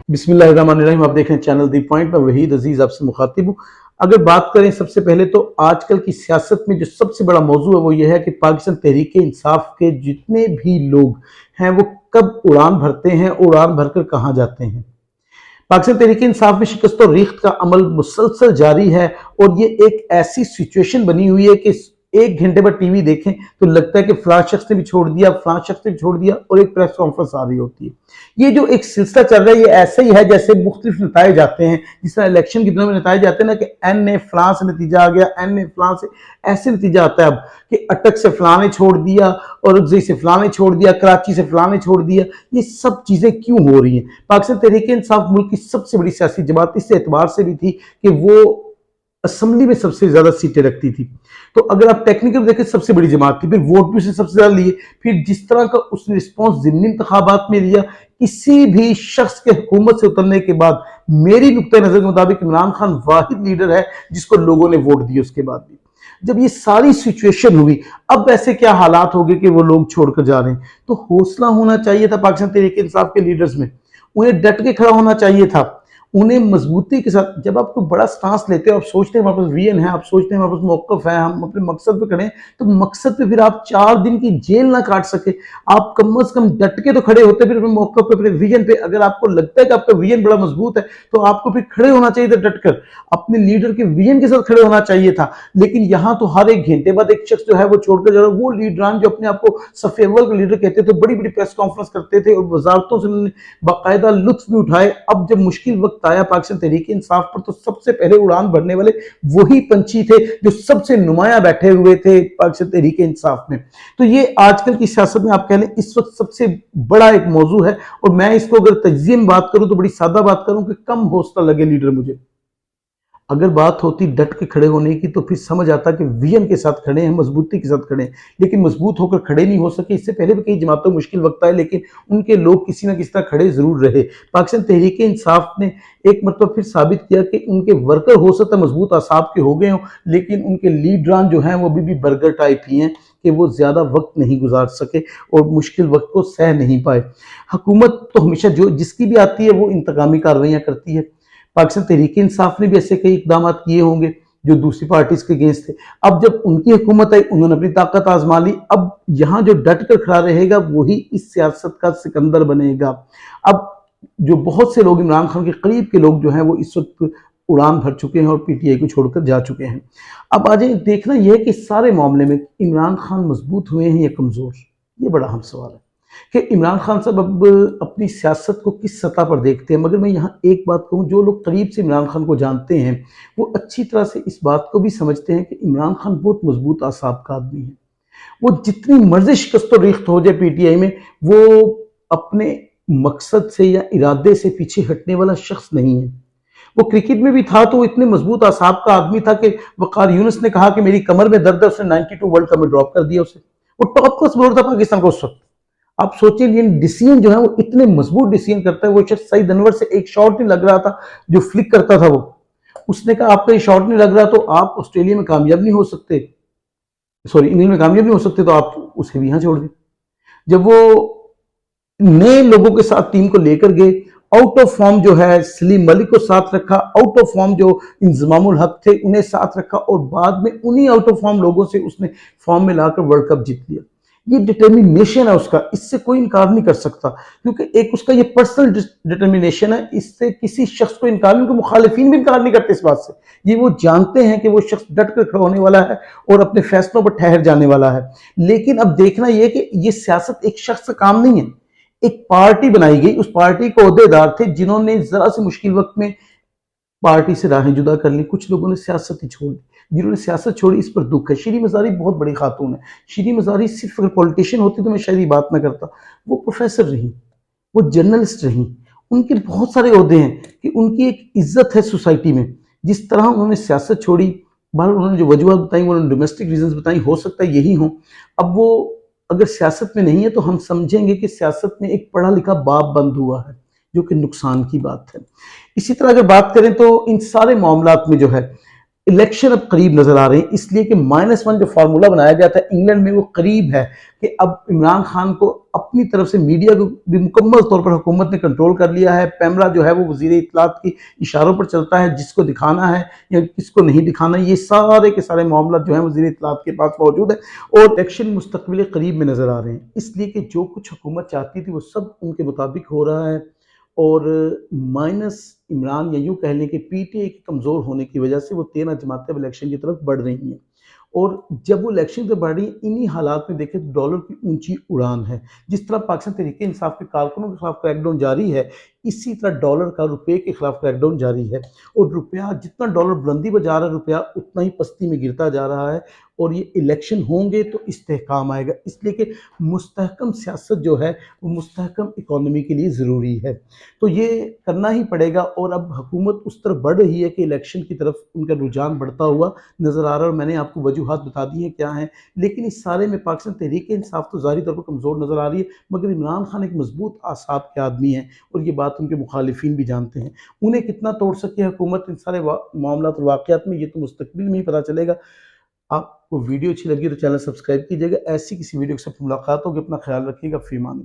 बिस्मिल्लाहिर्रहमानिर्रहीम। आप देख रहे हैं चैनल दी पॉइंट में वहीद अजीज आपसे मुखातिब हूँ। अगर बात करें सबसे पहले तो आजकल की सियासत में जो सबसे बड़ा मौजू है वो ये है कि पाकिस्तान तहरीक इंसाफ के जितने भी लोग हैं वो कब उड़ान भरते हैं, उड़ान भरकर कहाँ जाते हैं। पाकिस्तान तहरीक इंसाफ में शिकस्त और रेख्त का अमल मुसलसल जारी है और ये एक ऐसी सिचुएशन बनी हुई है कि एक घंटे बाद टीवी देखें तो लगता है कि फलां शख्स ने भी छोड़ दिया, फलां शख्स ने भी छोड़ दिया और एक प्रेस कॉन्फ्रेंस आ रही होती है। ये जो एक सिलसिला चल रहा है ये ऐसे ही है जैसे मुख्तलिफ नताए जाते हैं, जिस तरह इलेक्शन के दिनों में नताए जाते हैं ना कि एन ने फलां से नतीजा आ गया, एन ने फलां से, ऐसे नतीजा आता है अब कि अटक से फलां ने छोड़ दिया, औरंगजेब से फलां ने छोड़ दिया, कराची से फलां ने छोड़ दिया। ये सब चीजें क्यों हो रही हैं? पाकिस्तान तहरीक इंसाफ मुल्क की सबसे बड़ी सियासी जमात इस एतबार से भी थी कि वो असेंबली में सबसे ज्यादा सीटें रखती थी। तो अगर आप टेक्निकल देखें सबसे बड़ी जमात थी, फिर वोट भी उसने सबसे ज्यादा लिए, फिर जिस तरह का उसने रिस्पॉन्स ज़िमनी इंतखाबात में लिया, किसी भी शख्स के हुकूमत से उतरने के बाद मेरी नुक्ता नजर के मुताबिक इमरान खान वाहिद लीडर है जिसको लोगों ने वोट दिए। उसके बाद भी जब ये सारी सिचुएशन हुई, अब ऐसे क्या हालात हो गए कि वो लोग छोड़कर जा रहे हैं, तो हौसला होना चाहिए था पाकिस्तान तहरीक इंसाफ के लीडर्स में। उन्हें डट के खड़ा होना चाहिए था, उन्हें मजबूती के साथ। जब आप कोई बड़ा स्टांस लेते हो, आप सोचते हैं हमारे पास विजन है, आप सोचते हैं हमारे पास मौकफ है, हम अपने मकसद पे खड़े हैं, तो मकसद पे फिर आप 4 दिन की जेल ना काट सके, आप कम अज कम डट के तो खड़े होते फिर अपने मौकफ पे, अपने विजन पे। अगर आपको लगता है कि आपका विजन बड़ा मजबूत है तो आपको फिर खड़े होना चाहिए था, डटकर अपने लीडर के विजन के साथ खड़े होना चाहिए था। लेकिन यहां तो हर एक घंटे बाद एक शख्स जो है वो छोड़कर जा रहा है। वो लीडरान जो अपने आप को सफ़े अव्वल के लीडर कहते थे, बड़ी बड़ी प्रेस कॉन्फ्रेंस करते थे और वजारतों से उन्होंने बाकायदा लुत्फ भी उठाए। अब जब मुश्किल वक्त आया पाकिस्तान तहरीक इंसाफ पर तो सबसे पहले उड़ान भरने वाले वही पंछी थे जो सबसे नुमाया बैठे हुए थे पाकिस्तान तहरीक इंसाफ में। तो ये आजकल की सियासत में आप कह लें इस वक्त सबसे बड़ा एक मौजू है। और मैं इसको अगर तज्ज़िम बात करूं तो बड़ी सादा बात करूं कि कम हौसला लगे लीडर मुझे। अगर बात होती डट के खड़े होने की तो फिर समझ आता कि विजन के साथ खड़े हैं, मजबूती के साथ खड़े हैं, लेकिन मजबूत होकर खड़े नहीं हो सके। इससे पहले भी कई जमातों मुश्किल वक्त आए लेकिन उनके लोग किसी ना किसी तरह खड़े जरूर रहे। पाकिस्तान तहरीक इंसाफ ने एक मतलब फिर साबित किया कि उनके वर्कर हो सकता है मजबूत असाब के हो गए हों, लेकिन उनके लीडरान जो हैं वो अभी भी बर्गर टाइप ही हैं कि वो ज्यादा वक्त नहीं गुजार सके और मुश्किल वक्त को सह नहीं पाए। हुकूमत तो हमेशा जो जिसकी भी आती है वो इंतकामी कार्रवाइयां करती है। पाकिस्तान तहरीक इंसाफ ने भी ऐसे कई इकदाम किए होंगे जो दूसरी पार्टीज के अगेंस्ट थे। अब जब उनकी हुकूमत आई उन्होंने अपनी ताकत आजमा ली। अब यहाँ जो डट कर खड़ा रहेगा वही इस सियासत का सिकंदर बनेगा। अब जो बहुत से लोग इमरान खान के करीब के लोग जो हैं वो इस वक्त उड़ान भर चुके हैं और पीटीआई को छोड़कर जा चुके हैं। अब आज देखना यह है कि सारे मामले में इमरान खान मजबूत हुए हैं या कमजोर, ये बड़ा अहम सवाल है कि इमरान खान साहब अब अपनी सियासत को किस सतह पर देखते हैं। मगर मैं यहाँ एक बात कहूँ, जो लोग करीब से इमरान खान को जानते हैं वो अच्छी तरह से इस बात को भी समझते हैं कि इमरान खान बहुत मजबूत आसाब का आदमी है। वो जितनी मर्जी शिकस्त और रिख्त हो जाए पीटीआई में, वो अपने मकसद से या इरादे से पीछे हटने वाला शख्स नहीं है। वो क्रिकेट में भी था तो वो इतने मजबूत आसाब का आदमी था कि वकार यूनुस ने कहा कि मेरी कमर में दर्द है, उसने 92 वर्ल्ड कप में ड्रॉप कर दिया उसे। वो टॉप क्लास बॉलर था पाकिस्तान का उस वक्त। आप सोचिए इंडियन डिसीजन जो है वो इतने मजबूत डिसीजन करता है। वो शायद सईद अनवर से एक शॉट नहीं लग रहा था जो फ्लिक करता था, वो उसने कहा आपका ये शॉट नहीं लग रहा तो आप ऑस्ट्रेलिया में कामयाब नहीं हो सकते, सॉरी इंग्लैंड में कामयाब नहीं हो सकते, तो आप उसे भी यहां छोड़ दें। जब वो नए लोगों के साथ टीम को लेकर गए, आउट ऑफ फॉर्म जो है सलीम मलिक को साथ रखा, आउट ऑफ फॉर्म जो इंजमामुल हक थे उन्हें साथ रखा और बाद में उन्हीं आउट ऑफ फॉर्म लोगों से उसने फॉर्म में लाकर वर्ल्ड कप जीत लिया। ये डिटर्मिनेशन है उसका, इससे कोई इनकार नहीं कर सकता क्योंकि एक उसका ये पर्सनल डिटर्मिनेशन है। इससे किसी शख्स को इनकार नहीं, उनके मुखालिफिन भी इनकार नहीं करते इस बात से। ये वो जानते हैं कि वो शख्स डट कर खड़ा होने वाला है और अपने फैसलों पर ठहर जाने वाला है। लेकिन अब देखना यह कि ये सियासत एक शख्स का काम नहीं है, एक पार्टी बनाई गई। उस पार्टी के ओहदेदार थे जिन्होंने जरा से मुश्किल वक्त में पार्टी से राहें जुदा कर ली। कुछ लोगों ने सियासत ही छोड़ दी। जिन्होंने सियासत छोड़ी इस पर दुख है। शीरी मज़ारी बहुत बड़ी खातून है। शीरी मज़ारी सिर्फ अगर पॉलिटिशियन होती तो मैं शायद ये बात ना करता। वो प्रोफेसर रही, वो जर्नलिस्ट रही, उनके बहुत सारे ओहदे हैं कि उनकी एक इज्जत है सोसाइटी में। जिस तरह उन्होंने सियासत छोड़ी, बाहर उन्होंने जो वजूहत बताई उन्होंने डोमेस्टिक रीजंस बताई, हो सकता है यही हो। अब वो अगर सियासत में नहीं है तो हम समझेंगे कि सियासत में एक पढ़ा लिखा बाप बंद हुआ है, जो कि नुकसान की बात है। इसी तरह अगर बात करें तो इन सारे मामलात में जो है इलेक्शन अब करीब नजर आ रहे हैं, इसलिए कि -1 जो फार्मूला बनाया गया था इंग्लैंड में वो करीब है कि अब इमरान खान को अपनी तरफ से मीडिया को भी मुकम्मल तौर पर हुकूमत ने कंट्रोल कर लिया है। पैमरा जो है वो वजीर इत्तलात की इशारों पर चलता है, जिसको दिखाना है या किसको नहीं दिखाना, ये सारे के सारे मामला जो है वजीर इत्तलात के पास मौजूद है। और इलेक्शन मुस्तकबिल करीब में नजर आ रहे हैं, इसलिए कि जो कुछ हुकूमत चाहती थी वो सब उनके मुताबिक हो रहा है। और माइनस इमरान या यूँ कह लें कि पीटीआई के कमज़ोर होने की वजह से वो 13 जमातें अब इलेक्शन की तरफ बढ़ रही हैं। और जब वो इलेक्शन की तरफ बढ़ रही हैं, इन्हीं हालात में देखें तो डॉलर की ऊँची उड़ान है। जिस तरह पाकिस्तान तहरीक-ए-इंसाफ के कारकुनों के खिलाफ क्रैकडाउन जारी है, इसी तरह डॉलर का रुपये के खिलाफ क्रैकडाउन जारी है। और रुपया जितना डॉलर बुलंदी पर जा रहा है, रुपया उतना ही पस्ती में गिरता जा रहा है। और ये इलेक्शन होंगे तो इस्तेहकाम आएगा, इसलिए कि मुस्तहकम सियासत जो है वो मुस्तहकम इकॉनमी के लिए ज़रूरी है। तो ये करना ही पड़ेगा। और अब हुकूमत उस तरफ बढ़ रही है कि इलेक्शन की तरफ उनका रुझान बढ़ता हुआ नज़र आ रहा है। और मैंने आपको वजूहात बता दी हैं क्या हैं, लेकिन इस सारे में पाकिस्तान तहरीक-ए-इंसाफ तो ज़ाहिरी तौर पर कमज़ोर नज़र आ रही है, मगर इमरान खान एक मज़बूत आसाब के आदमी हैं और ये बात उनके मुखालिफिन भी जानते हैं। उन्हें कितना तोड़ सके हुकूमत इन सारे मामलात और वाक़यात में, ये तो मुस्तकबिल में ही पता चलेगा। आपको वीडियो अच्छी लगी तो चैनल सब्सक्राइब कीजिएगा। ऐसी किसी वीडियो के साथ मुलाकात होगी। अपना ख्याल रखिएगा। फ़ी अमान।